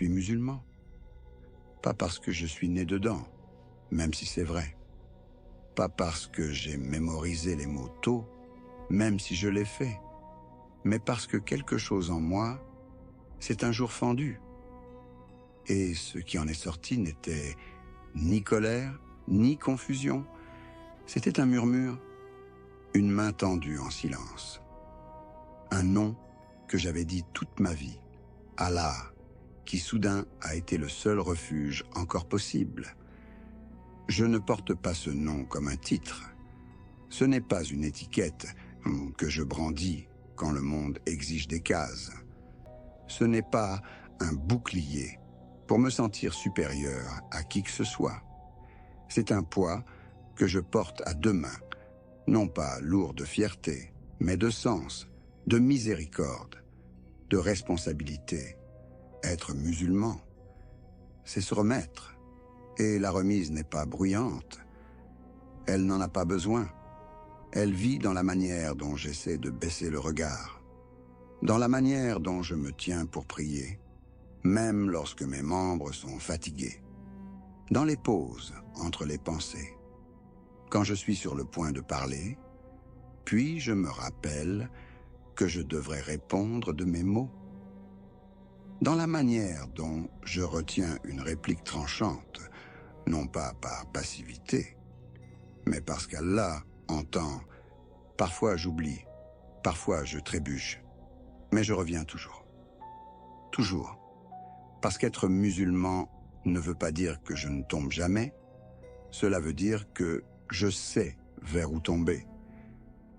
suis musulman. Pas parce que je suis né dedans, même si c'est vrai. Pas parce que j'ai mémorisé les mots tôt, même si je l'ai fait. Mais parce que quelque chose en moi s'est un jour fendu. Et ce qui en est sorti n'était ni colère, ni confusion. C'était un murmure, une main tendue en silence. Un nom que j'avais dit toute ma vie, Allah, qui soudain a été le seul refuge encore possible. Je ne porte pas ce nom comme un titre. Ce n'est pas une étiquette que je brandis quand le monde exige des cases. Ce n'est pas un bouclier pour me sentir supérieur à qui que ce soit. C'est un poids que je porte à deux mains, non pas lourd de fierté, mais de sens, de miséricorde, de responsabilité. Être musulman, c'est se remettre. Et la remise n'est pas bruyante. Elle n'en a pas besoin. Elle vit dans la manière dont j'essaie de baisser le regard, dans la manière dont je me tiens pour prier, même lorsque mes membres sont fatigués, dans les pauses entre les pensées, quand je suis sur le point de parler, puis je me rappelle que je devrais répondre de mes mots, dans la manière dont je retiens une réplique tranchante, non pas par passivité, mais parce qu'Allah entend. Parfois j'oublie, parfois je trébuche, mais je reviens toujours. Toujours. Parce qu'être musulman ne veut pas dire que je ne tombe jamais, cela veut dire que je sais vers où tomber.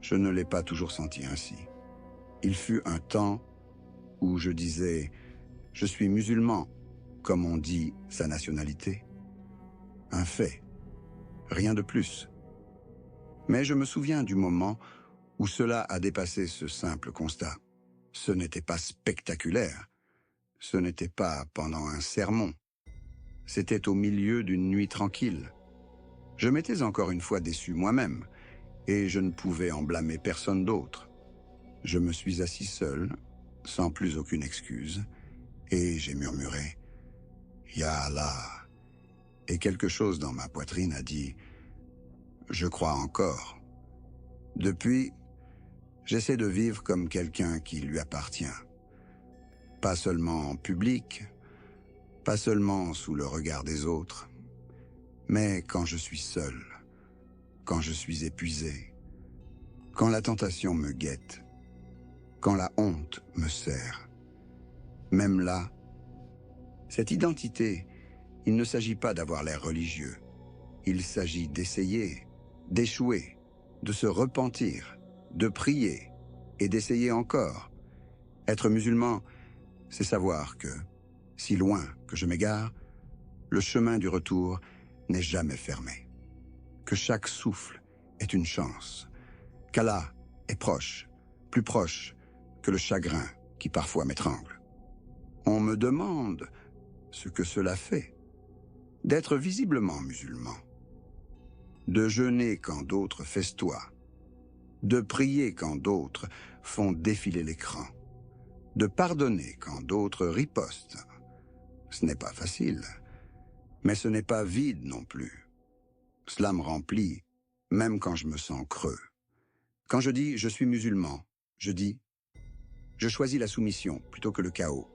Je ne l'ai pas toujours senti ainsi. Il fut un temps où je disais « je suis musulman », comme on dit sa nationalité. Un fait, rien de plus. Mais je me souviens du moment où cela a dépassé ce simple constat. Ce n'était pas spectaculaire. Ce n'était pas pendant un sermon. C'était au milieu d'une nuit tranquille. Je m'étais encore une fois déçu moi-même, et je ne pouvais en blâmer personne d'autre. Je me suis assis seul, sans plus aucune excuse, et j'ai murmuré « Ya Allah ». Et quelque chose dans ma poitrine a dit « Je crois encore ». Depuis, j'essaie de vivre comme quelqu'un qui lui appartient. Pas seulement en public, pas seulement sous le regard des autres, mais quand je suis seul, quand je suis épuisé, quand la tentation me guette, quand la honte me serre. Même là, cette identité, il ne s'agit pas d'avoir l'air religieux. Il s'agit d'essayer, d'échouer, de se repentir, de prier et d'essayer encore. Être musulman, c'est savoir que, si loin que je m'égare, le chemin du retour n'est jamais fermé. Que chaque souffle est une chance. Qu'Allah est proche, plus proche que le chagrin qui parfois m'étrangle. On me demande ce que cela fait, d'être visiblement musulman, de jeûner quand d'autres festoient, de prier quand d'autres font défiler l'écran, de pardonner quand d'autres ripostent. Ce n'est pas facile, mais ce n'est pas vide non plus. Cela me remplit, même quand je me sens creux. Quand je dis « je suis musulman », je dis « je choisis la soumission plutôt que le chaos.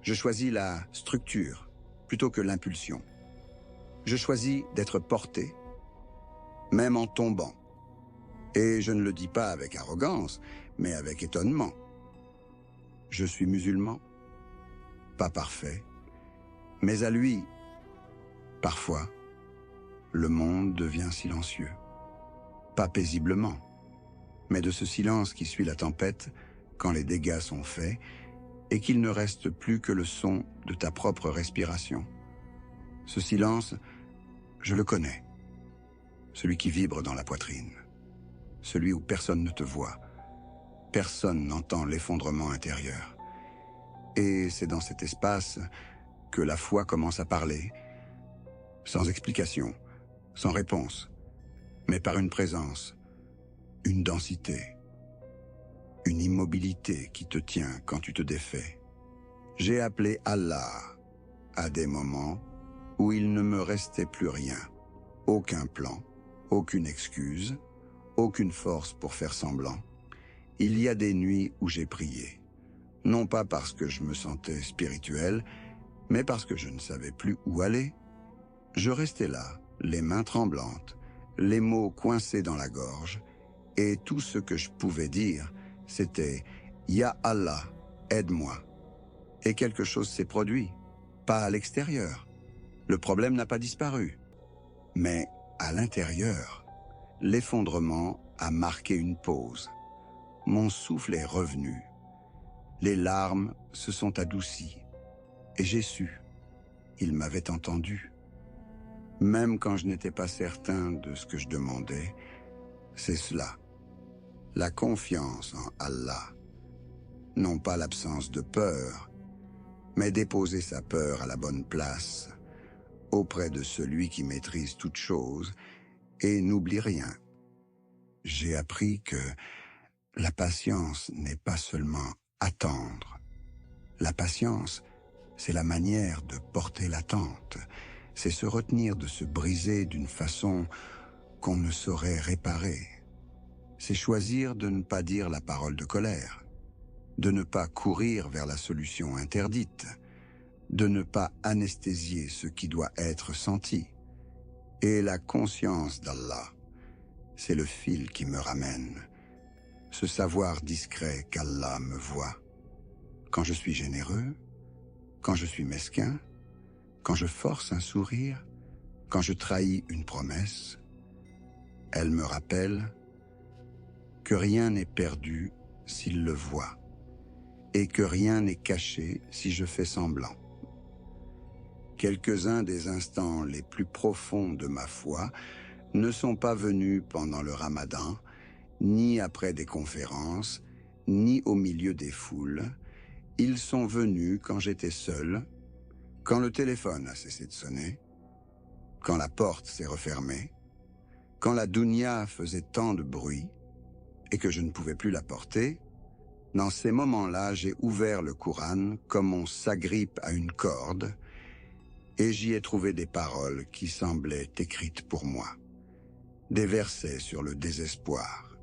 Je choisis la structure plutôt que l'impulsion. Je choisis d'être porté, même en tombant. Et je ne le dis pas avec arrogance, mais avec étonnement. Je suis musulman, pas parfait, mais à lui, parfois, le monde devient silencieux. Pas paisiblement, mais de ce silence qui suit la tempête quand les dégâts sont faits et qu'il ne reste plus que le son de ta propre respiration. Ce silence, je le connais. Celui qui vibre dans la poitrine. Celui où personne ne te voit. Personne n'entend l'effondrement intérieur. Et c'est dans cet espace que la foi commence à parler, sans explication, sans réponse, mais par une présence, une densité, une immobilité qui te tient quand tu te défais. J'ai appelé Allah à des moments où il ne me restait plus rien, aucun plan, aucune excuse, aucune force pour faire semblant. Il y a des nuits où j'ai prié, non pas parce que je me sentais spirituel, mais parce que je ne savais plus où aller. Je restais là, les mains tremblantes, les mots coincés dans la gorge, et tout ce que je pouvais dire, c'était « Ya Allah, aide-moi ». Et quelque chose s'est produit, pas à l'extérieur. Le problème n'a pas disparu. Mais à l'intérieur, l'effondrement a marqué une pause. Mon souffle est revenu. Les larmes se sont adoucies. Et j'ai su. Il m'avait entendu. Même quand je n'étais pas certain de ce que je demandais, c'est cela. La confiance en Allah. Non pas l'absence de peur, mais déposer sa peur à la bonne place, auprès de celui qui maîtrise toutes choses et n'oublie rien. J'ai appris que la patience n'est pas seulement attendre. La patience, c'est la manière de porter l'attente. C'est se retenir de se briser d'une façon qu'on ne saurait réparer. C'est choisir de ne pas dire la parole de colère, de ne pas courir vers la solution interdite, de ne pas anesthésier ce qui doit être senti. Et la conscience d'Allah, c'est le fil qui me ramène. Ce savoir discret qu'Allah me voit. Quand je suis généreux, quand je suis mesquin, quand je force un sourire, quand je trahis une promesse, elle me rappelle que rien n'est perdu s'il le voit et que rien n'est caché si je fais semblant. Quelques-uns des instants les plus profonds de ma foi ne sont pas venus pendant le Ramadan, ni après des conférences, ni au milieu des foules. Ils sont venus quand j'étais seul, quand le téléphone a cessé de sonner, quand la porte s'est refermée, quand la dounia faisait tant de bruit et que je ne pouvais plus la porter. Dans ces moments-là, j'ai ouvert le Coran comme on s'agrippe à une corde et j'y ai trouvé des paroles qui semblaient écrites pour moi. Des versets sur le désespoir,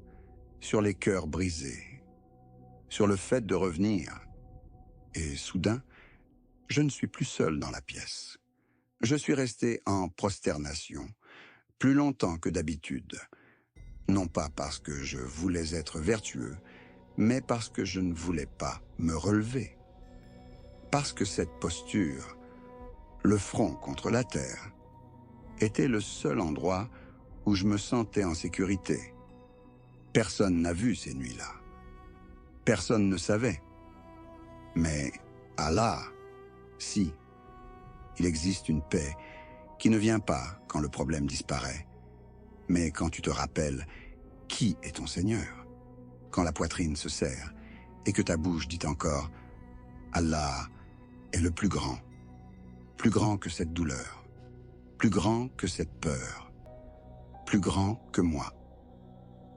sur les cœurs brisés, sur le fait de revenir. Et soudain, je ne suis plus seul dans la pièce. Je suis resté en prosternation, plus longtemps que d'habitude. Non pas parce que je voulais être vertueux, mais parce que je ne voulais pas me relever. Parce que cette posture, le front contre la terre, était le seul endroit où je me sentais en sécurité. Personne n'a vu ces nuits-là. Personne ne savait. Mais Allah, si, il existe une paix qui ne vient pas quand le problème disparaît, mais quand tu te rappelles qui est ton Seigneur, quand la poitrine se serre et que ta bouche dit encore « Allah est le plus grand que cette douleur, plus grand que cette peur, plus grand que moi ».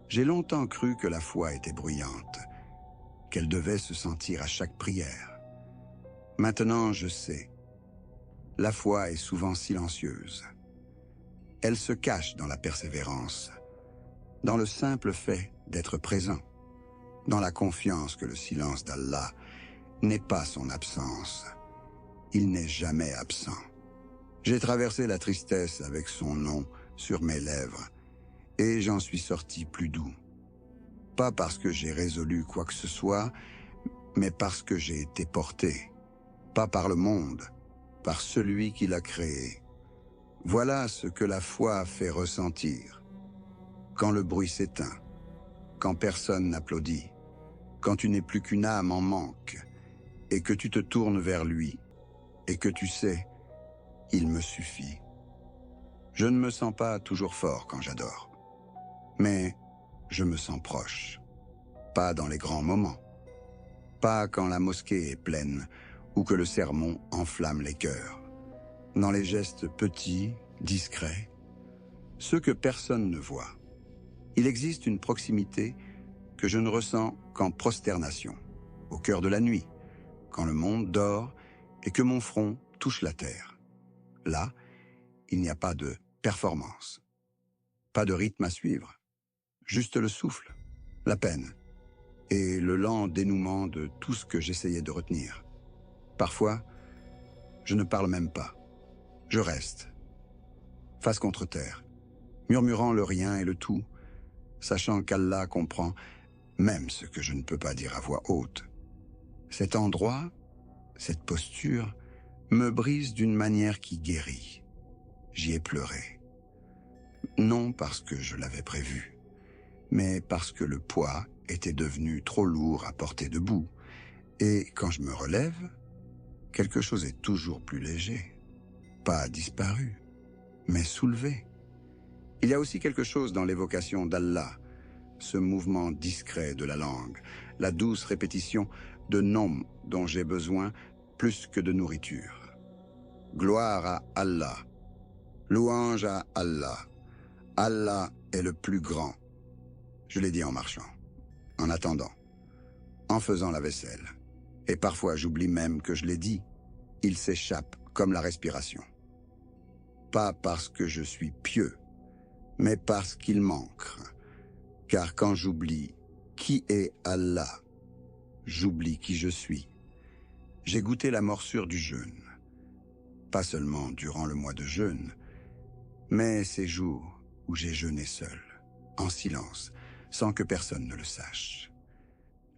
J'ai longtemps cru que la foi était bruyante, qu'elle devait se sentir à chaque prière. Maintenant, je sais. La foi est souvent silencieuse. Elle se cache dans la persévérance, dans le simple fait d'être présent, dans la confiance que le silence d'Allah n'est pas son absence. Il n'est jamais absent. J'ai traversé la tristesse avec son nom sur mes lèvres et j'en suis sorti plus doux. Pas parce que j'ai résolu quoi que ce soit, mais parce que j'ai été porté. Pas par le monde, par celui qui l'a créé. Voilà ce que la foi fait ressentir. Quand le bruit s'éteint, quand personne n'applaudit, quand tu n'es plus qu'une âme en manque, et que tu te tournes vers lui, et que tu sais, il me suffit. Je ne me sens pas toujours fort quand j'adore, mais je me sens proche. Pas dans les grands moments, pas quand la mosquée est pleine ou que le sermon enflamme les cœurs. Dans les gestes petits, discrets, ceux que personne ne voit. Il existe une proximité que je ne ressens qu'en prosternation, au cœur de la nuit, quand le monde dort et que mon front touche la terre. Là, il n'y a pas de performance, pas de rythme à suivre, juste le souffle, la peine et le lent dénouement de tout ce que j'essayais de retenir. Parfois, je ne parle même pas. Je reste, face contre terre, murmurant le rien et le tout, sachant qu'Allah comprend même ce que je ne peux pas dire à voix haute. Cet endroit, cette posture, me brise d'une manière qui guérit. J'y ai pleuré. Non parce que je l'avais prévu, mais parce que le poids était devenu trop lourd à porter debout. Et quand je me relève, quelque chose est toujours plus léger. Pas disparu, mais soulevé. Il y a aussi quelque chose dans l'évocation d'Allah, ce mouvement discret de la langue, la douce répétition de noms dont j'ai besoin plus que de nourriture. Gloire à Allah, louange à Allah. Allah est le plus grand. Je l'ai dit en marchant, en attendant, en faisant la vaisselle. Et parfois j'oublie même que je l'ai dit. Il s'échappe comme la respiration. Pas parce que je suis pieux, mais parce qu'il manque. Car quand j'oublie qui est Allah, j'oublie qui je suis. J'ai goûté la morsure du jeûne. Pas seulement durant le mois de jeûne, mais ces jours où j'ai jeûné seul, en silence, sans que personne ne le sache.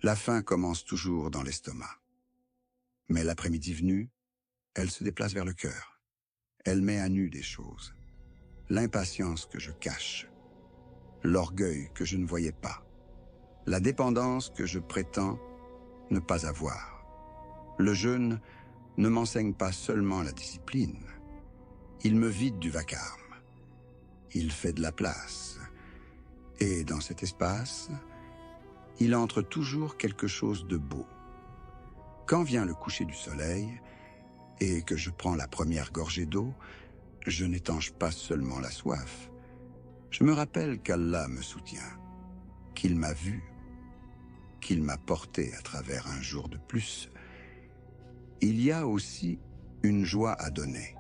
La faim commence toujours dans l'estomac. Mais l'après-midi venu, elle se déplace vers le cœur. Elle met à nu des choses. L'impatience que je cache. L'orgueil que je ne voyais pas. La dépendance que je prétends ne pas avoir. Le jeûne ne m'enseigne pas seulement la discipline. Il me vide du vacarme. Il fait de la place. Et dans cet espace, il entre toujours quelque chose de beau. Quand vient le coucher du soleil et que je prends la première gorgée d'eau, je n'étanche pas seulement la soif. Je me rappelle qu'Allah me soutient, qu'il m'a vu, qu'il m'a porté à travers un jour de plus. Il y a aussi une joie à donner,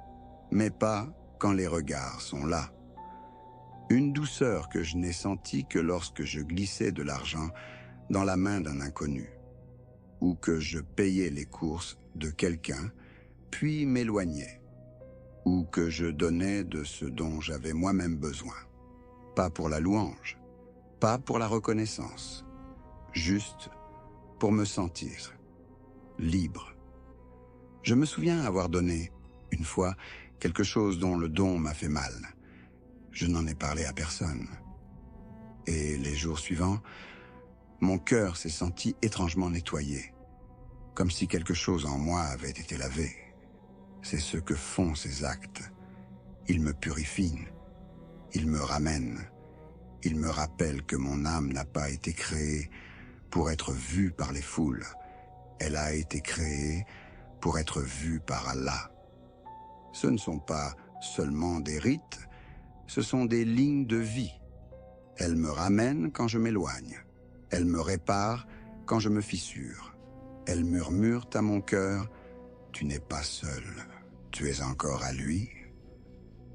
mais pas quand les regards sont là. Une douceur que je n'ai sentie que lorsque je glissais de l'argent dans la main d'un inconnu, ou que je payais les courses de quelqu'un, puis m'éloignais, ou que je donnais de ce dont j'avais moi-même besoin. Pas pour la louange, pas pour la reconnaissance, juste pour me sentir libre. Je me souviens avoir donné, une fois, quelque chose dont le don m'a fait mal. Je n'en ai parlé à personne. Et les jours suivants, mon cœur s'est senti étrangement nettoyé, comme si quelque chose en moi avait été lavé. C'est ce que font ces actes. Ils me purifient, ils me ramènent, ils me rappellent que mon âme n'a pas été créée pour être vue par les foules. Elle a été créée pour être vue par Allah. Ce ne sont pas seulement des rites, ce sont des lignes de vie. Elles me ramènent quand je m'éloigne. Elles me réparent quand je me fissure. Elles murmurent à mon cœur, « Tu n'es pas seul, tu es encore à lui ».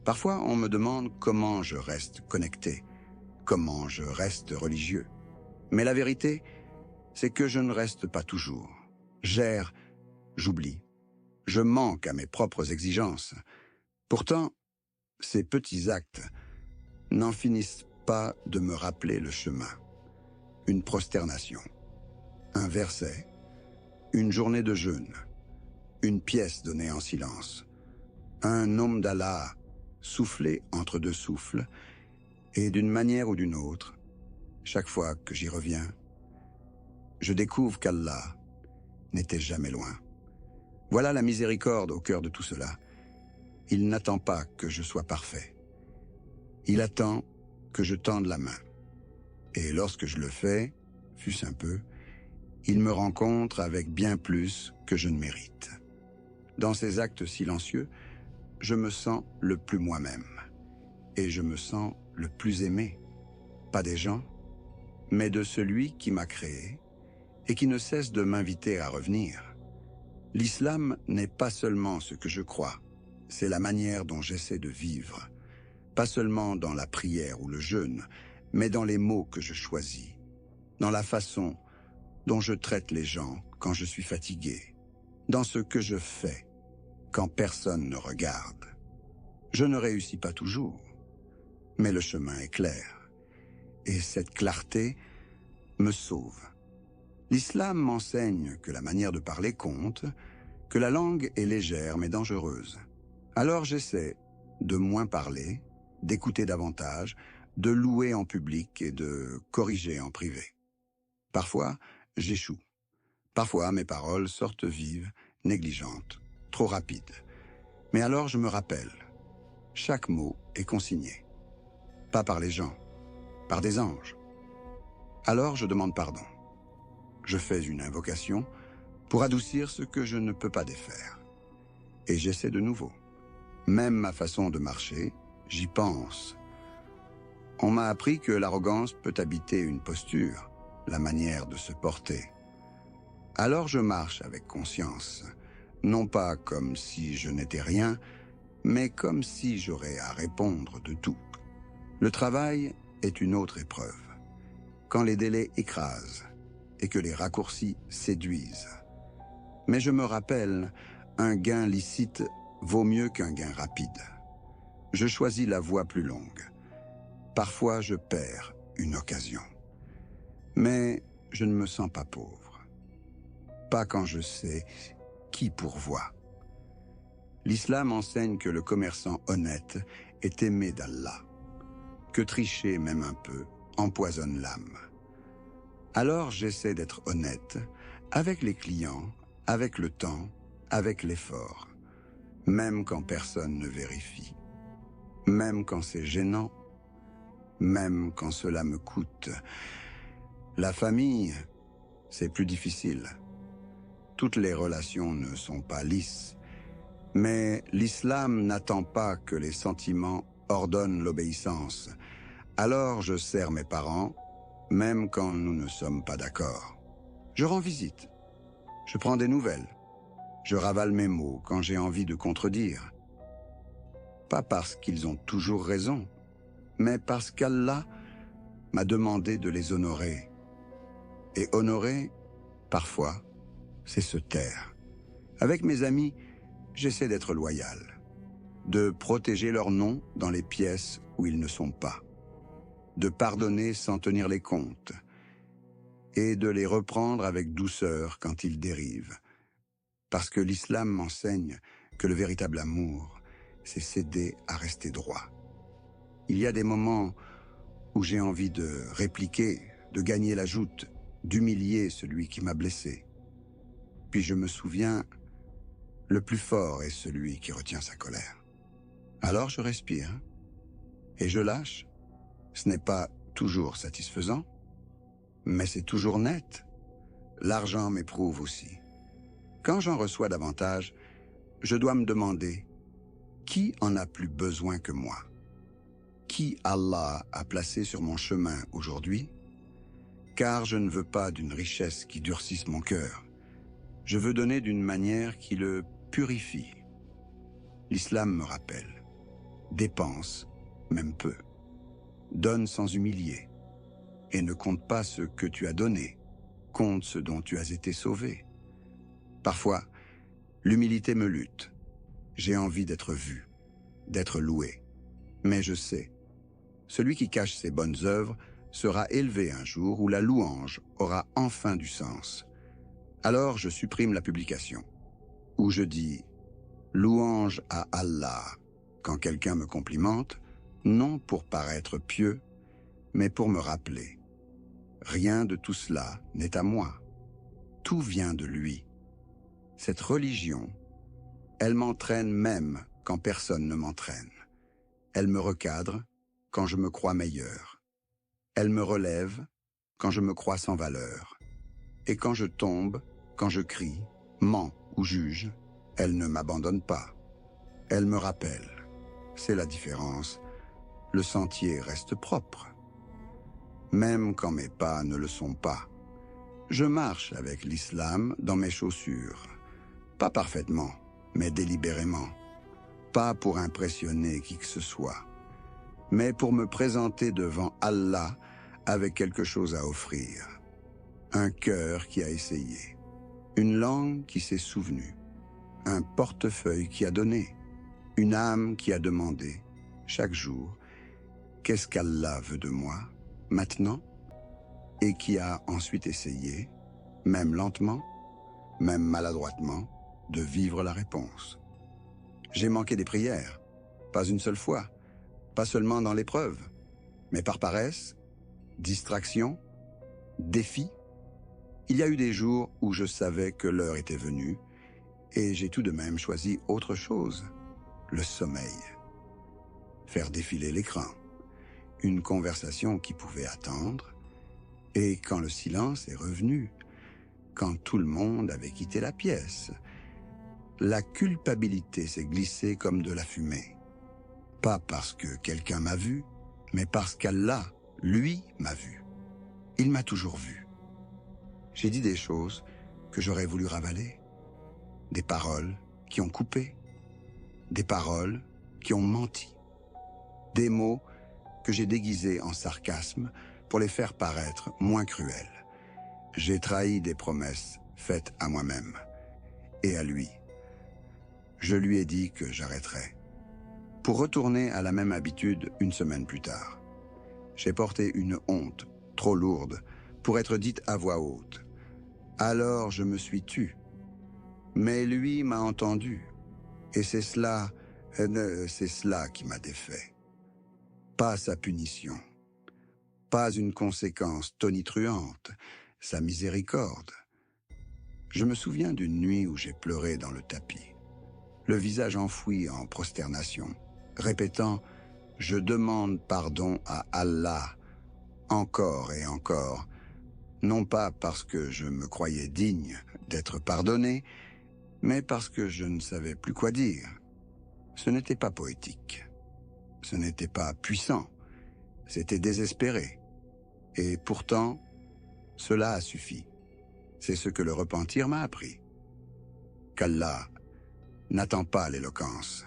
Parfois, on me demande comment je reste connecté, comment je reste religieux. Mais la vérité, c'est que je ne reste pas toujours. J'erre, j'oublie. Je manque à mes propres exigences. Pourtant, ces petits actes n'en finissent pas de me rappeler le chemin. Une prosternation, un verset, une journée de jeûne, une pièce donnée en silence, un nom d'Allah soufflé entre deux souffles, et d'une manière ou d'une autre, chaque fois que j'y reviens, je découvre qu'Allah n'était jamais loin. Voilà la miséricorde au cœur de tout cela. Il n'attend pas que je sois parfait. Il attend que je tende la main. Et lorsque je le fais, fût-ce un peu, il me rencontre avec bien plus que je ne mérite. Dans ces actes silencieux, je me sens le plus moi-même. Et je me sens le plus aimé. Pas des gens, mais de celui qui m'a créé et qui ne cesse de m'inviter à revenir. L'islam n'est pas seulement ce que je crois, c'est la manière dont j'essaie de vivre. Pas seulement dans la prière ou le jeûne, mais dans les mots que je choisis, dans la façon dont je traite les gens quand je suis fatigué, dans ce que je fais quand personne ne regarde. Je ne réussis pas toujours, mais le chemin est clair, et cette clarté me sauve. L'islam m'enseigne que la manière de parler compte, que la langue est légère mais dangereuse. Alors j'essaie de moins parler, d'écouter davantage, de louer en public et de corriger en privé. Parfois, j'échoue. Parfois, mes paroles sortent vives, négligentes, trop rapides. Mais alors je me rappelle, chaque mot est consigné. Pas par les gens, par des anges. Alors je demande pardon. Je fais une invocation pour adoucir ce que je ne peux pas défaire. Et j'essaie de nouveau. Même ma façon de marcher, j'y pense. On m'a appris que l'arrogance peut habiter une posture, la manière de se porter. Alors je marche avec conscience, non pas comme si je n'étais rien, mais comme si j'aurais à répondre de tout. Le travail est une autre épreuve. Quand les délais écrasent et que les raccourcis séduisent. Mais je me rappelle, un gain licite vaut mieux qu'un gain rapide. Je choisis la voie plus longue. Parfois, je perds une occasion. Mais je ne me sens pas pauvre. Pas quand je sais qui pourvoit. L'islam enseigne que le commerçant honnête est aimé d'Allah, que tricher même un peu empoisonne l'âme. Alors j'essaie d'être honnête avec les clients, avec le temps, avec l'effort, même quand personne ne vérifie, même quand c'est gênant, même quand cela me coûte. La famille, c'est plus difficile. Toutes les relations ne sont pas lisses, mais l'islam n'attend pas que les sentiments ordonnent l'obéissance. Alors je sers mes parents, même quand nous ne sommes pas d'accord. Je rends visite, je prends des nouvelles, je ravale mes mots quand j'ai envie de contredire. Pas parce qu'ils ont toujours raison, mais parce qu'Allah m'a demandé de les honorer. Et honorer, parfois, c'est se taire. Avec mes amis, j'essaie d'être loyal, de protéger leur nom dans les pièces où ils ne sont pas, de pardonner sans tenir les comptes, et de les reprendre avec douceur quand ils dérivent. Parce que l'islam m'enseigne que le véritable amour, c'est céder à rester droit. Il y a des moments où j'ai envie de répliquer, de gagner la joute, d'humilier celui qui m'a blessé. Puis je me souviens, le plus fort est celui qui retient sa colère. Alors je respire et je lâche. Ce n'est pas toujours satisfaisant, mais c'est toujours net. L'argent m'éprouve aussi. Quand j'en reçois davantage, je dois me demander qui en a plus besoin que moi? Qui Allah a placé sur mon chemin aujourd'hui? Car je ne veux pas d'une richesse qui durcisse mon cœur. Je veux donner d'une manière qui le purifie. L'islam me rappelle. Dépense, même peu. Donne sans humilier. Et ne compte pas ce que tu as donné. Compte ce dont tu as été sauvé. Parfois, l'humilité me lutte. J'ai envie d'être vu, d'être loué. Mais je sais, celui qui cache ses bonnes œuvres sera élevé un jour où la louange aura enfin du sens. Alors je supprime la publication, où je dis « louange à Allah » quand quelqu'un me complimente, non pour paraître pieux, mais pour me rappeler. Rien de tout cela n'est à moi. Tout vient de lui. Cette religion, elle m'entraîne même quand personne ne m'entraîne. Elle me recadre quand je me crois meilleur. Elle me relève quand je me crois sans valeur. Et quand je tombe, quand je crie, mens ou juge, elle ne m'abandonne pas. Elle me rappelle. C'est la différence. Le sentier reste propre. Même quand mes pas ne le sont pas. Je marche avec l'islam dans mes chaussures. Pas parfaitement, mais délibérément. Pas pour impressionner qui que ce soit, mais pour me présenter devant Allah avec quelque chose à offrir. Un cœur qui a essayé, une langue qui s'est souvenue, un portefeuille qui a donné, une âme qui a demandé, chaque jour, qu'est-ce qu'Allah veut de moi, maintenant, et qui a ensuite essayé, même lentement, même maladroitement, de vivre la réponse. J'ai manqué des prières, pas une seule fois, pas seulement dans l'épreuve, mais par paresse, distraction, défi. Il y a eu des jours où je savais que l'heure était venue, et j'ai tout de même choisi autre chose, le sommeil. Faire défiler l'écran, une conversation qui pouvait attendre, et quand le silence est revenu, quand tout le monde avait quitté la pièce, la culpabilité s'est glissée comme de la fumée. Pas parce que quelqu'un m'a vu, mais parce qu'Allah, lui, m'a vu. Il m'a toujours vu. J'ai dit des choses que j'aurais voulu ravaler, des paroles qui ont coupé, des paroles qui ont menti, des mots que j'ai déguisés en sarcasme pour les faire paraître moins cruels. J'ai trahi des promesses faites à moi-même et à lui. Je lui ai dit que j'arrêterais, pour retourner à la même habitude une semaine plus tard. J'ai porté une honte trop lourde pour être dite à voix haute. Alors je me suis tu. Mais lui m'a entendu, et c'est cela qui m'a défait. Pas sa punition, pas une conséquence tonitruante, sa miséricorde. Je me souviens d'une nuit où j'ai pleuré dans le tapis, le visage enfoui en prosternation, répétant « Je demande pardon à Allah » encore et encore, non pas parce que je me croyais digne d'être pardonné, mais parce que je ne savais plus quoi dire. Ce n'était pas poétique, ce n'était pas puissant, c'était désespéré. Et pourtant, cela a suffi. C'est ce que le repentir m'a appris. Qu'Allah n'attend pas l'éloquence,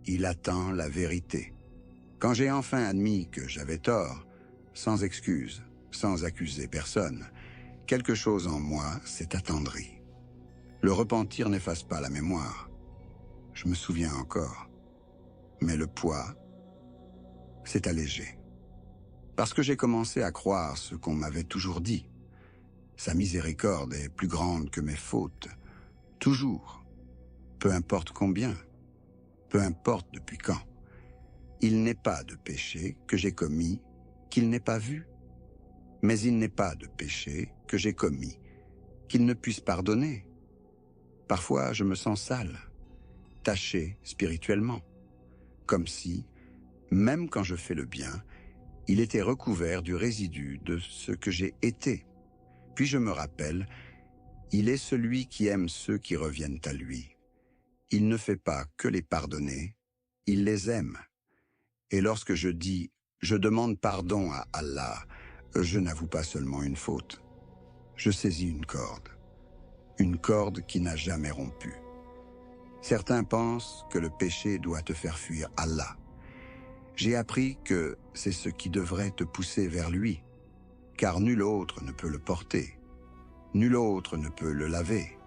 il attend la vérité. Quand j'ai enfin admis que j'avais tort, sans excuse, sans accuser personne, quelque chose en moi s'est attendri. Le repentir n'efface pas la mémoire. Je me souviens encore. Mais le poids s'est allégé. Parce que j'ai commencé à croire ce qu'on m'avait toujours dit. Sa miséricorde est plus grande que mes fautes. Toujours. Peu importe combien. Peu importe depuis quand. Il n'est pas de péché que j'ai commis qu'il n'ait pas vu. Mais il n'est pas de péché que j'ai commis qu'il ne puisse pardonner. Parfois, je me sens sale, taché spirituellement, comme si, même quand je fais le bien, il était recouvert du résidu de ce que j'ai été. Puis je me rappelle, il est celui qui aime ceux qui reviennent à lui. Il ne fait pas que les pardonner, il les aime. Et lorsque je dis « je demande pardon à Allah », je n'avoue pas seulement une faute. Je saisis une corde qui n'a jamais rompu. Certains pensent que le péché doit te faire fuir Allah. J'ai appris que c'est ce qui devrait te pousser vers lui, car nul autre ne peut le porter, nul autre ne peut le laver,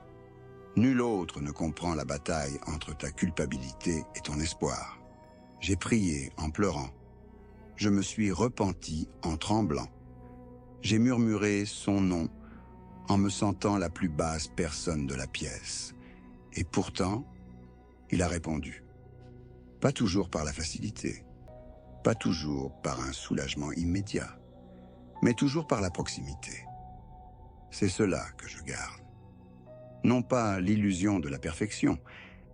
nul autre ne comprend la bataille entre ta culpabilité et ton espoir. J'ai prié en pleurant, je me suis repenti en tremblant, j'ai murmuré son nom en me sentant la plus basse personne de la pièce. Et pourtant, il a répondu. Pas toujours par la facilité, pas toujours par un soulagement immédiat, mais toujours par la proximité. C'est cela que je garde. Non pas l'illusion de la perfection,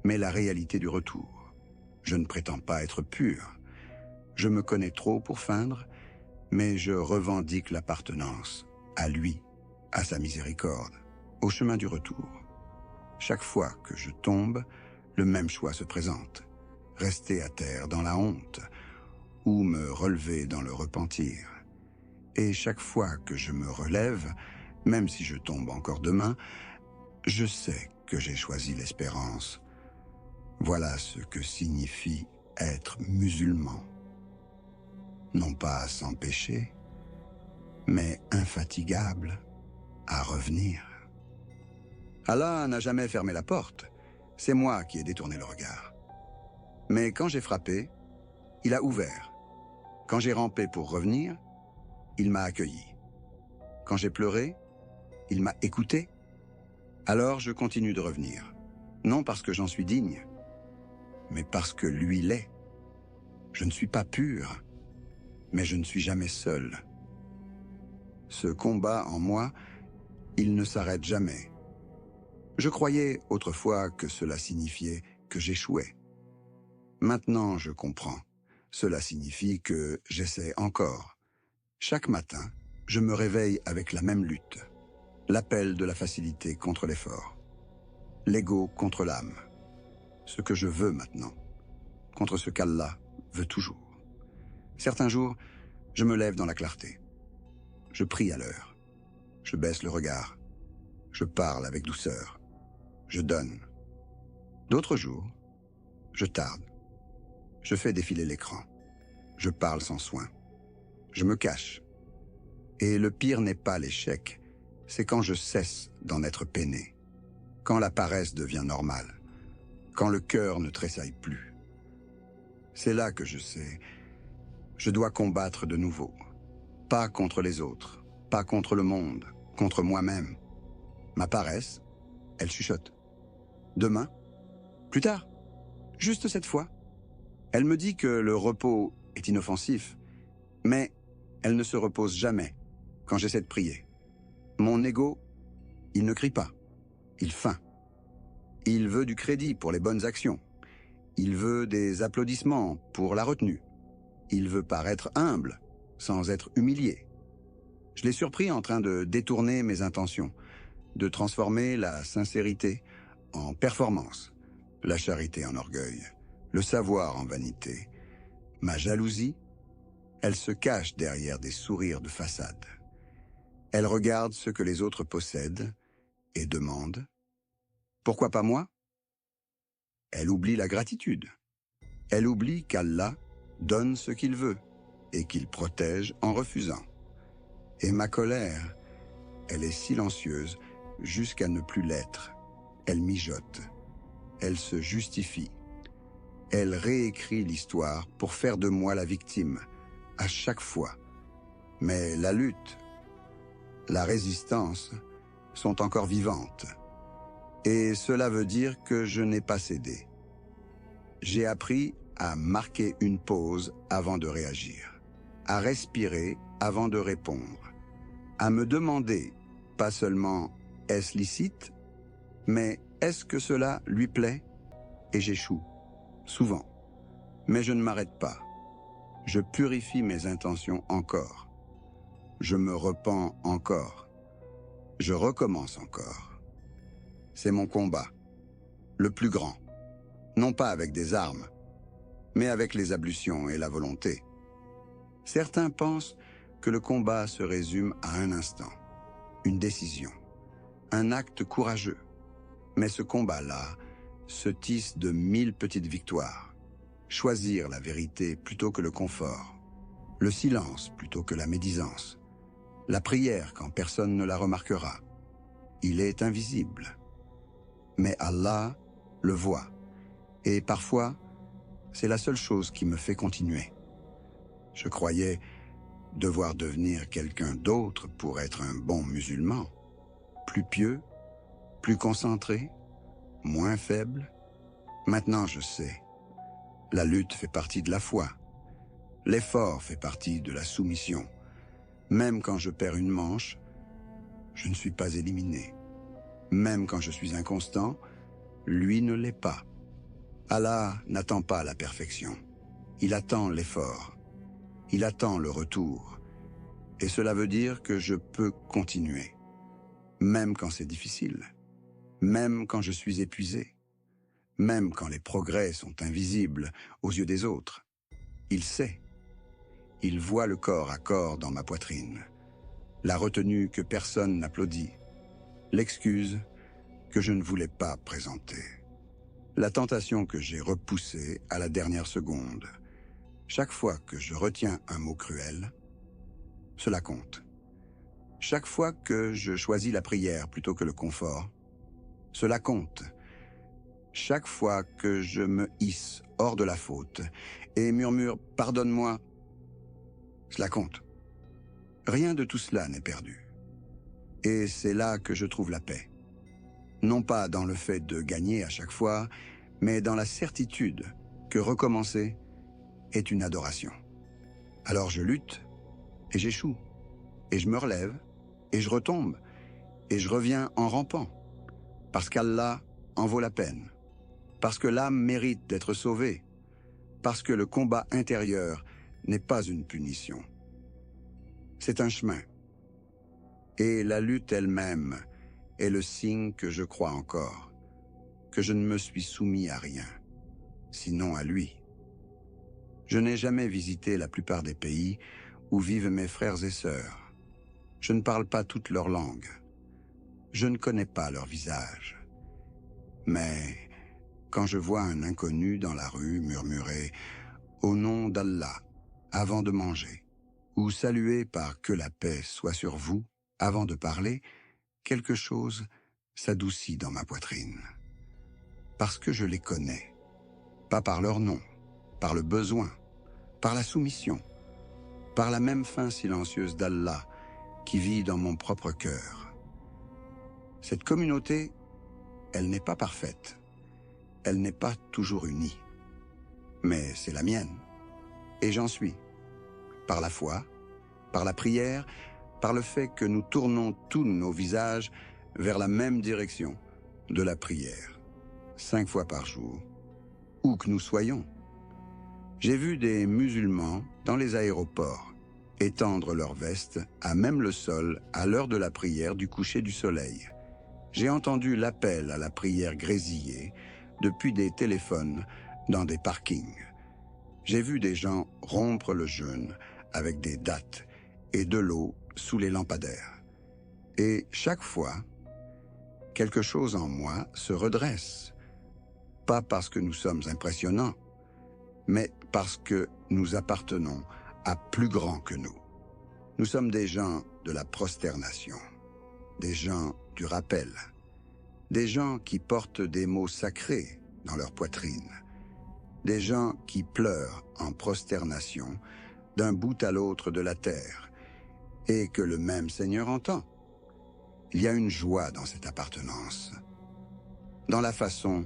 mais la réalité du retour. Je ne prétends pas être pur. Je me connais trop pour feindre, mais je revendique l'appartenance à lui, à sa miséricorde, au chemin du retour. Chaque fois que je tombe, le même choix se présente. Rester à terre dans la honte ou me relever dans le repentir. Et chaque fois que je me relève, même si je tombe encore demain, je sais que j'ai choisi l'espérance. Voilà ce que signifie être musulman. Non pas sans péché, mais infatigable à revenir. Allah n'a jamais fermé la porte, c'est moi qui ai détourné le regard. Mais quand j'ai frappé, il a ouvert. Quand j'ai rampé pour revenir, il m'a accueilli. Quand j'ai pleuré, il m'a écouté. Alors je continue de revenir, non parce que j'en suis digne, mais parce que lui l'est. Je ne suis pas pur, mais je ne suis jamais seul. Ce combat en moi, il ne s'arrête jamais. Je croyais autrefois que cela signifiait que j'échouais. Maintenant, je comprends. Cela signifie que j'essaie encore. Chaque matin, je me réveille avec la même lutte. L'appel de la facilité contre l'effort. L'ego contre l'âme. Ce que je veux maintenant, contre ce qu'Allah veut toujours. Certains jours, je me lève dans la clarté. Je prie à l'heure. Je baisse le regard. Je parle avec douceur. Je donne. D'autres jours, je tarde. Je fais défiler l'écran. Je parle sans soin. Je me cache. Et le pire n'est pas l'échec, c'est quand je cesse d'en être peiné. Quand la paresse devient normale. Quand le cœur ne tressaille plus. C'est là que je sais, je dois combattre de nouveau. Pas contre les autres, pas contre le monde, contre moi-même. Ma paresse, elle chuchote. Demain, plus tard, juste cette fois. Elle me dit que le repos est inoffensif, mais elle ne se repose jamais quand j'essaie de prier. Mon ego, il ne crie pas, il feint. Il veut du crédit pour les bonnes actions. Il veut des applaudissements pour la retenue. Il veut paraître humble, sans être humilié. Je l'ai surpris en train de détourner mes intentions, de transformer la sincérité en performance, la charité en orgueil, le savoir en vanité. Ma jalousie, elle se cache derrière des sourires de façade. Elle regarde ce que les autres possèdent et demande « Pourquoi pas moi ?» Elle oublie la gratitude. Elle oublie qu'Allah donne ce qu'il veut et qu'il protège en refusant. Et ma colère, elle est silencieuse jusqu'à ne plus l'être. Elle mijote. Elle se justifie. Elle réécrit l'histoire pour faire de moi la victime, à chaque fois. Mais la lutte, la résistance sont encore vivantes. Et cela veut dire que je n'ai pas cédé. J'ai appris à marquer une pause avant de réagir, à respirer avant de répondre, à me demander, pas seulement est-ce licite, mais est-ce que cela lui plaît? Et j'échoue, souvent. Mais je ne m'arrête pas. Je purifie mes intentions encore. Je me repens encore. Je recommence encore. C'est mon combat, le plus grand, non pas avec des armes, mais avec les ablutions et la volonté. Certains pensent que le combat se résume à un instant, une décision, un acte courageux. Mais ce combat-là se tisse de 1000 petites victoires. Choisir la vérité plutôt que le confort, le silence plutôt que la médisance, la prière quand personne ne la remarquera. Il est invisible. Mais Allah le voit. Et parfois, c'est la seule chose qui me fait continuer. Je croyais devoir devenir quelqu'un d'autre pour être un bon musulman. Plus pieux, plus concentré, moins faible. Maintenant, je sais. La lutte fait partie de la foi. L'effort fait partie de la soumission. Même quand je perds une manche, je ne suis pas éliminé. Même quand je suis inconstant, lui ne l'est pas. Allah n'attend pas la perfection. Il attend l'effort. Il attend le retour. Et cela veut dire que je peux continuer. Même quand c'est difficile. Même quand je suis épuisé. Même quand les progrès sont invisibles aux yeux des autres. Il sait. Il voit le corps à corps dans ma poitrine. La retenue que personne n'applaudit. L'excuse que je ne voulais pas présenter. La tentation que j'ai repoussée à la dernière seconde. Chaque fois que je retiens un mot cruel, cela compte. Chaque fois que je choisis la prière plutôt que le confort, cela compte. Chaque fois que je me hisse hors de la faute et murmure « pardonne-moi », cela compte. Rien de tout cela n'est perdu. Et c'est là que je trouve la paix. Non pas dans le fait de gagner à chaque fois, mais dans la certitude que recommencer est une adoration. Alors je lutte et j'échoue, et je me relève, et je retombe, et je reviens en rampant, parce qu'Allah en vaut la peine, parce que l'âme mérite d'être sauvée, parce que le combat intérieur n'est pas une punition. C'est un chemin. Et la lutte elle-même est le signe que je crois encore, que je ne me suis soumis à rien, sinon à lui. Je n'ai jamais visité la plupart des pays où vivent mes frères et sœurs. Je ne parle pas toute leur langue. Je ne connais pas leur visage. Mais quand je vois un inconnu dans la rue murmurer « Au nom d'Allah » avant de manger, ou saluer par « Que la paix soit sur vous » avant de parler, quelque chose s'adoucit dans ma poitrine. Parce que je les connais, pas par leur nom, par le besoin, par la soumission, par la même faim silencieuse d'Allah qui vit dans mon propre cœur. Cette communauté, elle n'est pas parfaite, elle n'est pas toujours unie, mais c'est la mienne, et j'en suis, par la foi, par la prière, par le fait que nous tournons tous nos visages vers la même direction de la prière, 5 fois par jour, où que nous soyons. J'ai vu des musulmans dans les aéroports étendre leurs vestes à même le sol à l'heure de la prière du coucher du soleil. J'ai entendu l'appel à la prière grésiller depuis des téléphones dans des parkings. J'ai vu des gens rompre le jeûne avec des dattes et de l'eau sous les lampadaires. Et chaque fois, quelque chose en moi se redresse. Pas parce que nous sommes impressionnants, mais parce que nous appartenons à plus grand que nous. Nous sommes des gens de la prosternation, des gens du rappel, des gens qui portent des mots sacrés dans leur poitrine, des gens qui pleurent en prosternation d'un bout à l'autre de la terre, et que le même Seigneur entend. Il y a une joie dans cette appartenance, dans la façon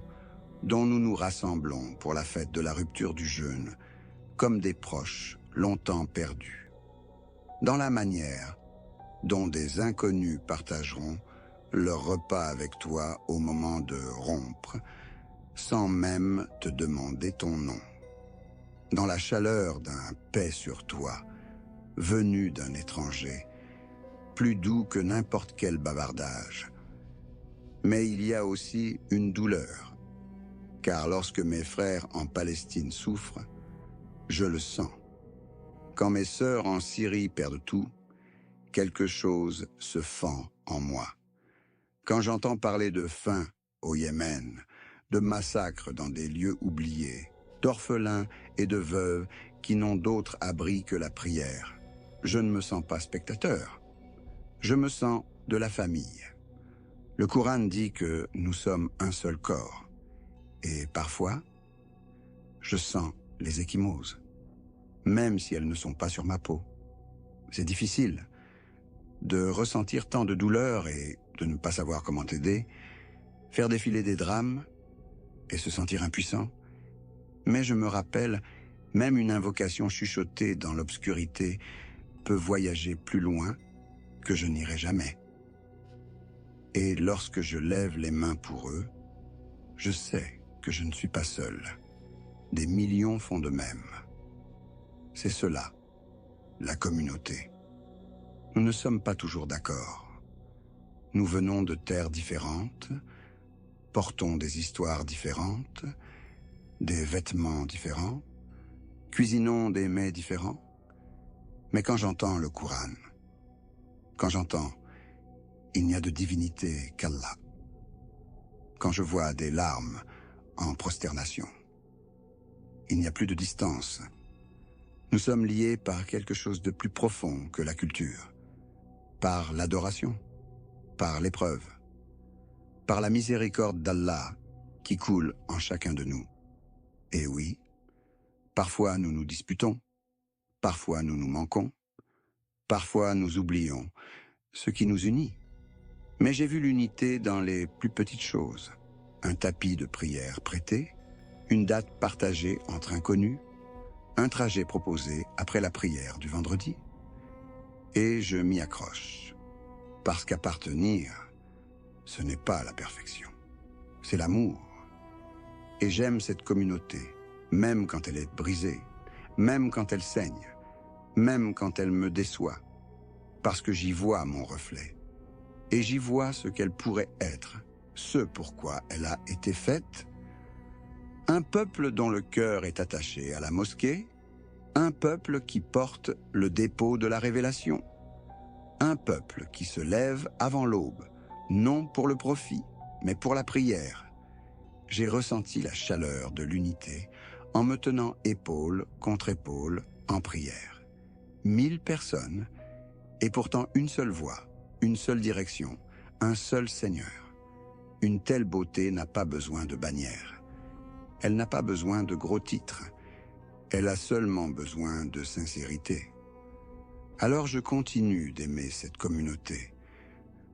dont nous nous rassemblons pour la fête de la rupture du jeûne, comme des proches longtemps perdus, dans la manière dont des inconnus partageront leur repas avec toi au moment de rompre, sans même te demander ton nom, dans la chaleur d'un paix sur toi, venu d'un étranger, plus doux que n'importe quel bavardage. Mais il y a aussi une douleur, car lorsque mes frères en Palestine souffrent, je le sens. Quand mes sœurs en Syrie perdent tout, quelque chose se fend en moi. Quand j'entends parler de faim au Yémen, de massacres dans des lieux oubliés, d'orphelins et de veuves qui n'ont d'autre abri que la prière, je ne me sens pas spectateur. Je me sens de la famille. Le Coran dit que nous sommes un seul corps. Et parfois, je sens les ecchymoses, même si elles ne sont pas sur ma peau. C'est difficile de ressentir tant de douleur et de ne pas savoir comment t'aider, faire défiler des drames et se sentir impuissant. Mais je me rappelle, même une invocation chuchotée dans l'obscurité peut voyager plus loin que je n'irai jamais. Et lorsque je lève les mains pour eux, je sais que je ne suis pas seul. Des millions font de même. C'est cela, la communauté. Nous ne sommes pas toujours d'accord. Nous venons de terres différentes, portons des histoires différentes, des vêtements différents, cuisinons des mets différents. Mais quand j'entends le Coran, quand j'entends « Il n'y a de divinité qu'Allah », quand je vois des larmes en prosternation. Il n'y a plus de distance. Nous sommes liés par quelque chose de plus profond que la culture, par l'adoration, par l'épreuve, par la miséricorde d'Allah qui coule en chacun de nous. Et oui, parfois nous nous disputons, parfois nous nous manquons, parfois nous oublions ce qui nous unit. Mais j'ai vu l'unité dans les plus petites choses. Un tapis de prière prêté, une date partagée entre inconnus, un trajet proposé après la prière du vendredi. Et je m'y accroche, parce qu'appartenir, ce n'est pas la perfection, c'est l'amour. Et j'aime cette communauté, même quand elle est brisée, même quand elle saigne, même quand elle me déçoit, parce que j'y vois mon reflet. Et j'y vois ce qu'elle pourrait être, ce pourquoi elle a été faite. Un peuple dont le cœur est attaché à la mosquée, un peuple qui porte le dépôt de la révélation, un peuple qui se lève avant l'aube, non pour le profit, mais pour la prière. J'ai ressenti la chaleur de l'unité en me tenant épaule contre épaule en prière. 1000 personnes, et pourtant une seule voix, une seule direction, un seul Seigneur. Une telle beauté n'a pas besoin de bannière. Elle n'a pas besoin de gros titres. Elle a seulement besoin de sincérité. Alors je continue d'aimer cette communauté.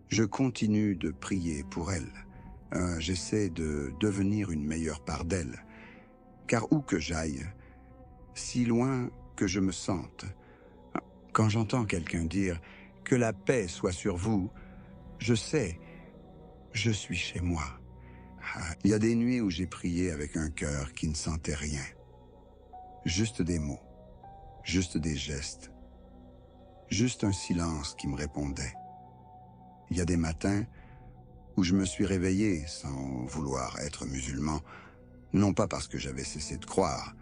Je continue de prier pour elle. J'essaie de devenir une meilleure part d'elle. Car où que j'aille, si loin que je me sente, quand j'entends quelqu'un dire « que la paix soit sur vous », je sais, je suis chez moi. Il y a des nuits où j'ai prié avec un cœur qui ne sentait rien. Juste des mots, juste des gestes, juste un silence qui me répondait. Il y a des matins où je me suis réveillé sans vouloir être musulman, non pas parce que j'avais cessé de croire,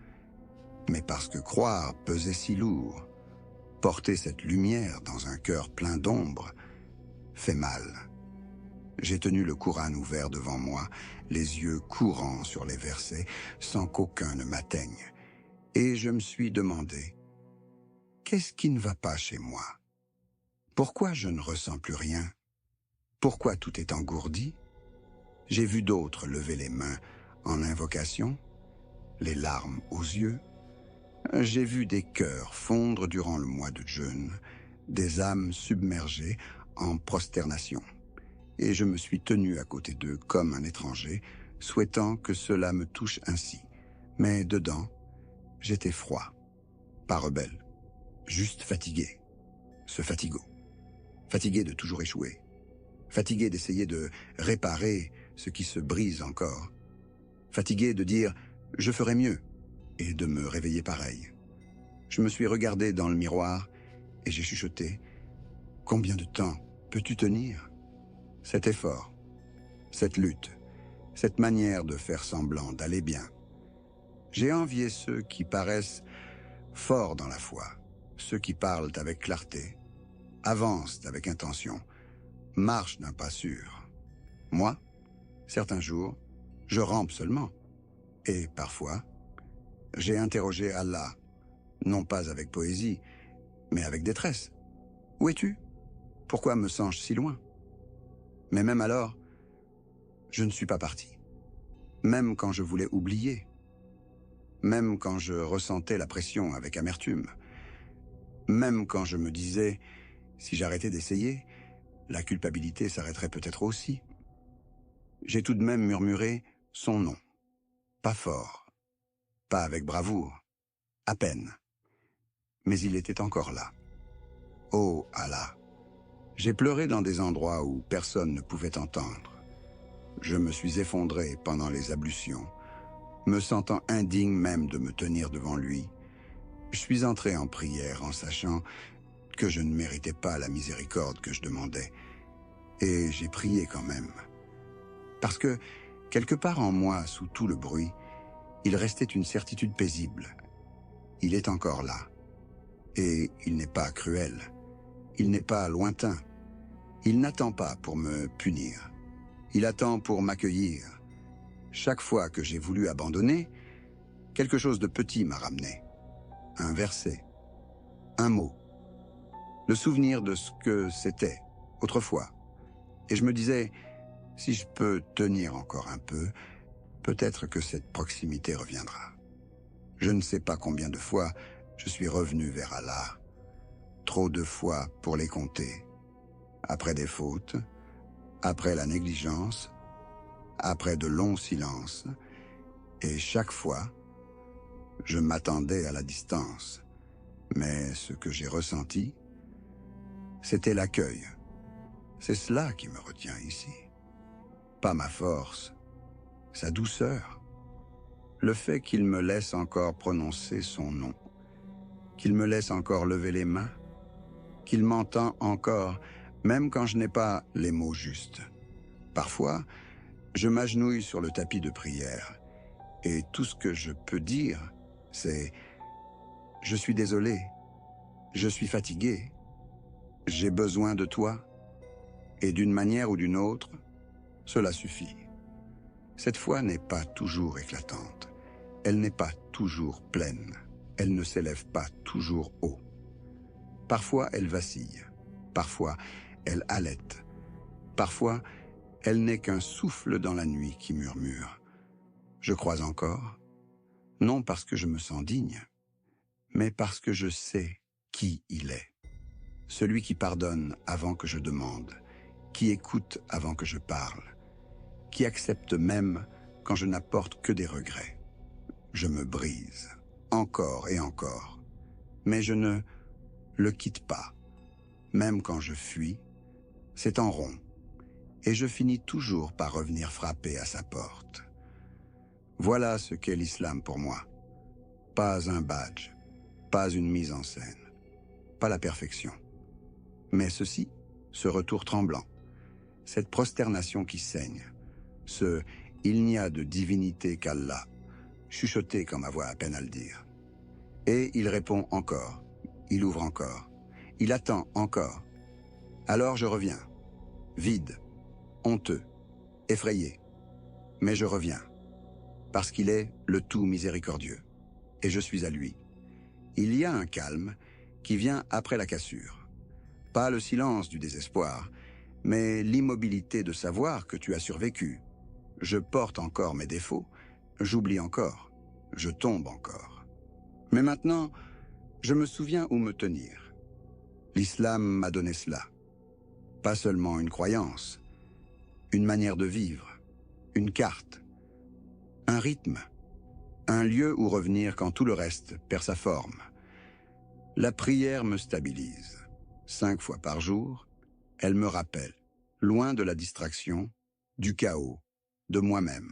mais parce que croire pesait si lourd. Porter cette lumière dans un cœur plein d'ombre fait mal. J'ai tenu le Coran ouvert devant moi, les yeux courants sur les versets, sans qu'aucun ne m'atteigne. Et je me suis demandé, qu'est-ce qui ne va pas chez moi? Pourquoi je ne ressens plus rien? Pourquoi tout est engourdi? J'ai vu d'autres lever les mains en invocation, les larmes aux yeux. J'ai vu des cœurs fondre durant le mois de jeûne, des âmes submergées en prosternation. Et je me suis tenu à côté d'eux comme un étranger, souhaitant que cela me touche ainsi. Mais dedans, j'étais froid, pas rebelle, juste fatigué, ce fatigo. Fatigué de toujours échouer, fatigué d'essayer de réparer ce qui se brise encore, fatigué de dire « je ferai mieux » et de me réveiller pareil. Je me suis regardé dans le miroir et j'ai chuchoté « combien de temps peux-tu tenir ?» Cet effort, cette lutte, cette manière de faire semblant d'aller bien. J'ai envié ceux qui paraissent forts dans la foi, ceux qui parlent avec clarté, avancent avec intention, marchent d'un pas sûr. Moi, certains jours, je rampe seulement. Et parfois, j'ai interrogé Allah, non pas avec poésie, mais avec détresse. Où es-tu? Pourquoi me sens-je si loin? Mais même alors, je ne suis pas parti. Même quand je voulais oublier. Même quand je ressentais la pression avec amertume. Même quand je me disais, si j'arrêtais d'essayer, la culpabilité s'arrêterait peut-être aussi. J'ai tout de même murmuré son nom. Pas fort, pas avec bravoure, à peine. Mais il était encore là. Oh Allah! J'ai pleuré dans des endroits où personne ne pouvait entendre. Je me suis effondré pendant les ablutions, me sentant indigne même de me tenir devant lui. Je suis entré en prière en sachant que je ne méritais pas la miséricorde que je demandais. Et j'ai prié quand même. Parce que, quelque part en moi, sous tout le bruit, il restait une certitude paisible. Il est encore là. Et il n'est pas cruel. Il n'est pas lointain. Il n'attend pas pour me punir. Il attend pour m'accueillir, Chaque fois que j'ai voulu abandonner, quelque chose de petit m'a ramené. Un verset, un mot, le souvenir de ce que c'était autrefois. Et je me disais, si je peux tenir encore un peu, peut-être que cette proximité reviendra. Je ne sais pas combien de fois je suis revenu vers Allah. Trop de fois pour les compter. Après des fautes, après la négligence, après de longs silences, et chaque fois, je m'attendais à la distance. Mais ce que j'ai ressenti, c'était l'accueil. C'est cela qui me retient ici. Pas ma force, sa douceur. Le fait qu'il me laisse encore prononcer son nom, qu'il me laisse encore lever les mains, qu'il m'entend encore, même quand je n'ai pas les mots justes. Parfois, je m'agenouille sur le tapis de prière, et tout ce que je peux dire, c'est « Je suis désolé, je suis fatigué, j'ai besoin de toi ». Et d'une manière ou d'une autre, cela suffit. Cette foi n'est pas toujours éclatante. Elle n'est pas toujours pleine. Elle ne s'élève pas toujours haut. Parfois, elle vacille. Parfois, elle halète. Parfois, elle n'est qu'un souffle dans la nuit qui murmure. Je crois encore, non parce que je me sens digne, mais parce que je sais qui il est. Celui qui pardonne avant que je demande, qui écoute avant que je parle, qui accepte même quand je n'apporte que des regrets. Je me brise, encore et encore, mais je ne le quitte pas. Même quand je fuis, c'est en rond, et je finis toujours par revenir frapper à sa porte. Voilà ce qu'est l'islam pour moi. Pas un badge, pas une mise en scène, pas la perfection. Mais ceci, ce retour tremblant, cette prosternation qui saigne, ce « il n'y a de divinité qu'Allah », chuchoté comme ma voix à peine à le dire. Et il répond encore, il ouvre encore, il attend encore. Alors je reviens, vide, honteux, effrayé. Mais je reviens, parce qu'il est le tout miséricordieux, et je suis à lui. Il y a un calme qui vient après la cassure. Pas le silence du désespoir, mais l'immobilité de savoir que tu as survécu. Je porte encore mes défauts, j'oublie encore, je tombe encore. Mais maintenant, je me souviens où me tenir. L'islam m'a donné cela. Pas seulement une croyance, une manière de vivre, une carte, un rythme, un lieu où revenir quand tout le reste perd sa forme. La prière me stabilise. 5 fois par jour, elle me rappelle, loin de la distraction, du chaos, de moi-même.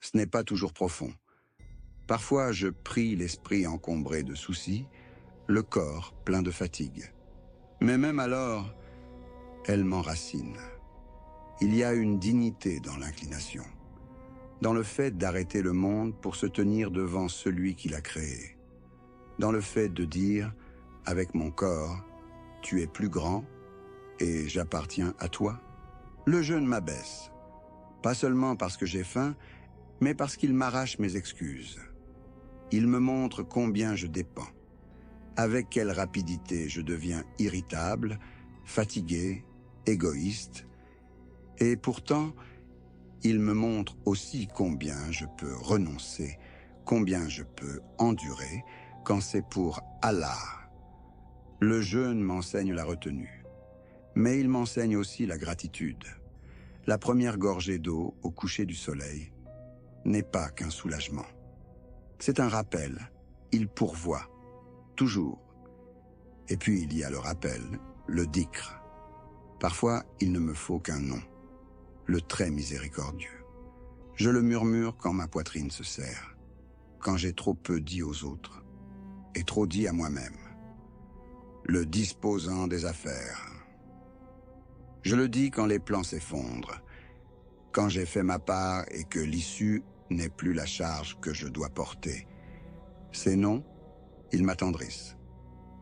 Ce n'est pas toujours profond. Parfois, je prie l'esprit encombré de soucis, le corps plein de fatigue. Mais même alors, elle m'enracine. Il y a une dignité dans l'inclination, dans le fait d'arrêter le monde pour se tenir devant celui qui l'a créé, dans le fait de dire, avec mon corps, « Tu es plus grand et j'appartiens à toi ». Le jeûne m'abaisse, pas seulement parce que j'ai faim, mais parce qu'il m'arrache mes excuses. Il me montre combien je dépends, avec quelle rapidité je deviens irritable, fatigué, égoïste. Et pourtant, il me montre aussi combien je peux renoncer, combien je peux endurer quand c'est pour Allah. Le jeûne m'enseigne la retenue, mais il m'enseigne aussi la gratitude. La première gorgée d'eau au coucher du soleil n'est pas qu'un soulagement. C'est un rappel, il pourvoit, toujours. Et puis il y a le rappel, le dhikr. Parfois, il ne me faut qu'un nom, le très miséricordieux. Je le murmure quand ma poitrine se serre, quand j'ai trop peu dit aux autres, et trop dit à moi-même. Le disposant des affaires. Je le dis quand les plans s'effondrent, quand j'ai fait ma part et que l'issue n'est plus la charge que je dois porter. Ces noms, ils m'attendrissent.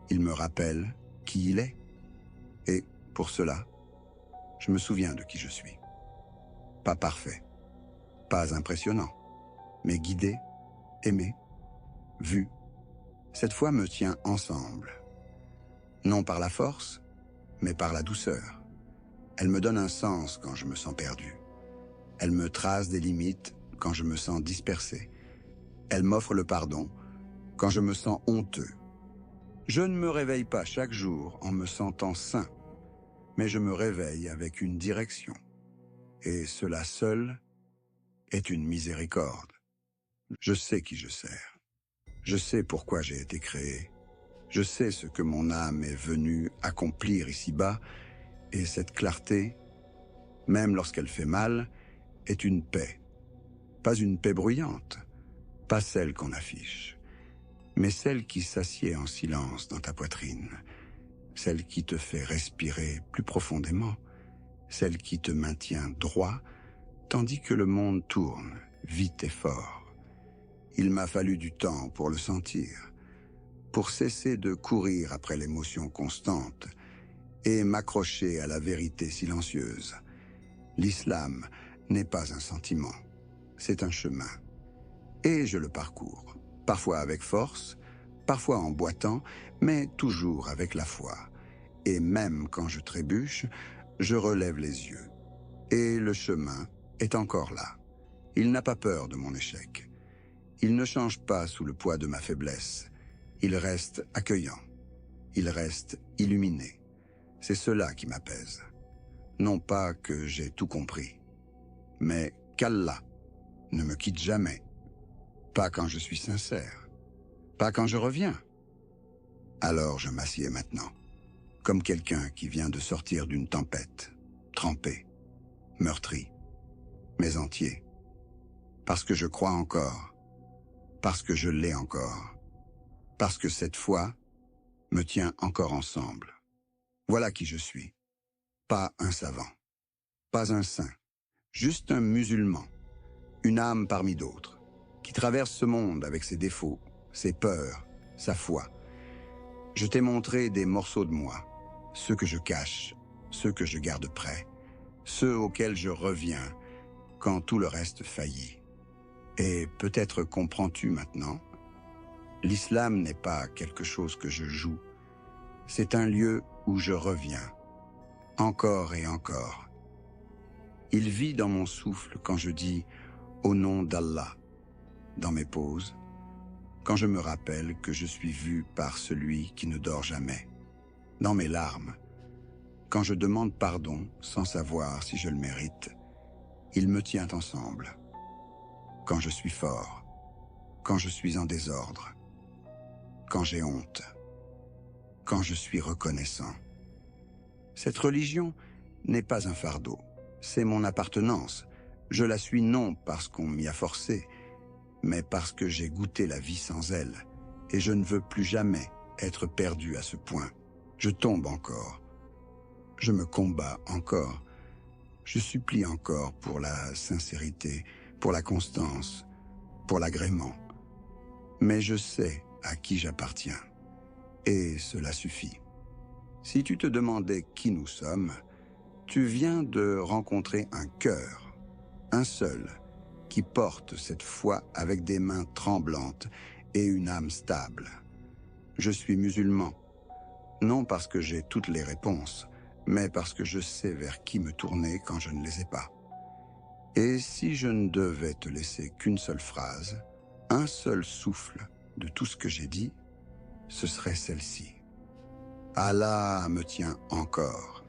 Ils me rappellent qui il est. Et pour cela, je me souviens de qui je suis. Pas parfait, Pas impressionnant, mais guidé, aimé, vu. Cette foi me tient ensemble. Non par la force, mais par la douceur. Elle me donne un sens quand je me sens perdu. Elle me trace des limites quand je me sens dispersé. Elle m'offre le pardon quand je me sens honteux. Je ne me réveille pas chaque jour en me sentant sain, mais je me réveille avec une direction. Et cela seul est une miséricorde. Je sais qui je sers. Je sais pourquoi j'ai été créé. Je sais ce que mon âme est venue accomplir ici-bas, et cette clarté, même lorsqu'elle fait mal, est une paix. Pas une paix bruyante, pas celle qu'on affiche, mais celle qui s'assied en silence dans ta poitrine, celle qui te fait respirer plus profondément, celle qui te maintient droit, tandis que le monde tourne, vite et fort. Il m'a fallu du temps pour le sentir, pour cesser de courir après l'émotion constante et m'accrocher à la vérité silencieuse. L'islam n'est pas un sentiment, c'est un chemin. Et je le parcours, parfois avec force, parfois en boitant, mais toujours avec la foi. Et même quand je trébuche, je relève les yeux. Et le chemin est encore là. Il n'a pas peur de mon échec. Il ne change pas sous le poids de ma faiblesse. Il reste accueillant. Il reste illuminé. C'est cela qui m'apaise. Non pas que j'ai tout compris, mais qu'Allah ne me quitte jamais. Pas quand je suis sincère. Pas quand je reviens. Alors je m'assieds maintenant, comme quelqu'un qui vient de sortir d'une tempête, trempé, meurtri, mais entier. Parce que je crois encore. Parce que je l'ai encore. Parce que cette foi me tient encore ensemble. Voilà qui je suis. Pas un savant. Pas un saint. Juste un musulman. Une âme parmi d'autres, qui traverse ce monde avec ses défauts, ses peurs, sa foi. Je t'ai montré des morceaux de moi, ceux que je cache, ceux que je garde près, ceux auxquels je reviens quand tout le reste faillit. Et peut-être comprends-tu maintenant, l'islam n'est pas quelque chose que je joue, c'est un lieu où je reviens, encore et encore. Il vit dans mon souffle quand je dis « Au nom d'Allah », dans mes pauses, quand je me rappelle que je suis vu par celui qui ne dort jamais, dans mes larmes, quand je demande pardon sans savoir si je le mérite, il me tient ensemble. Quand je suis fort, quand je suis en désordre, quand j'ai honte, quand je suis reconnaissant. Cette religion n'est pas un fardeau, c'est mon appartenance. Je la suis non parce qu'on m'y a forcé, mais parce que j'ai goûté la vie sans elle, et je ne veux plus jamais être perdu à ce point. Je tombe encore, je me combats encore, je supplie encore pour la sincérité, pour la constance, pour l'agrément. Mais je sais à qui j'appartiens, et cela suffit. Si tu te demandais qui nous sommes, tu viens de rencontrer un cœur, un seul, qui porte cette foi avec des mains tremblantes et une âme stable. Je suis musulman, non parce que j'ai toutes les réponses, mais parce que je sais vers qui me tourner quand je ne les ai pas. Et si je ne devais te laisser qu'une seule phrase, un seul souffle de tout ce que j'ai dit, ce serait celle-ci. Allah me tient encore,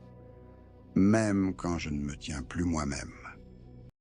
même quand je ne me tiens plus moi-même.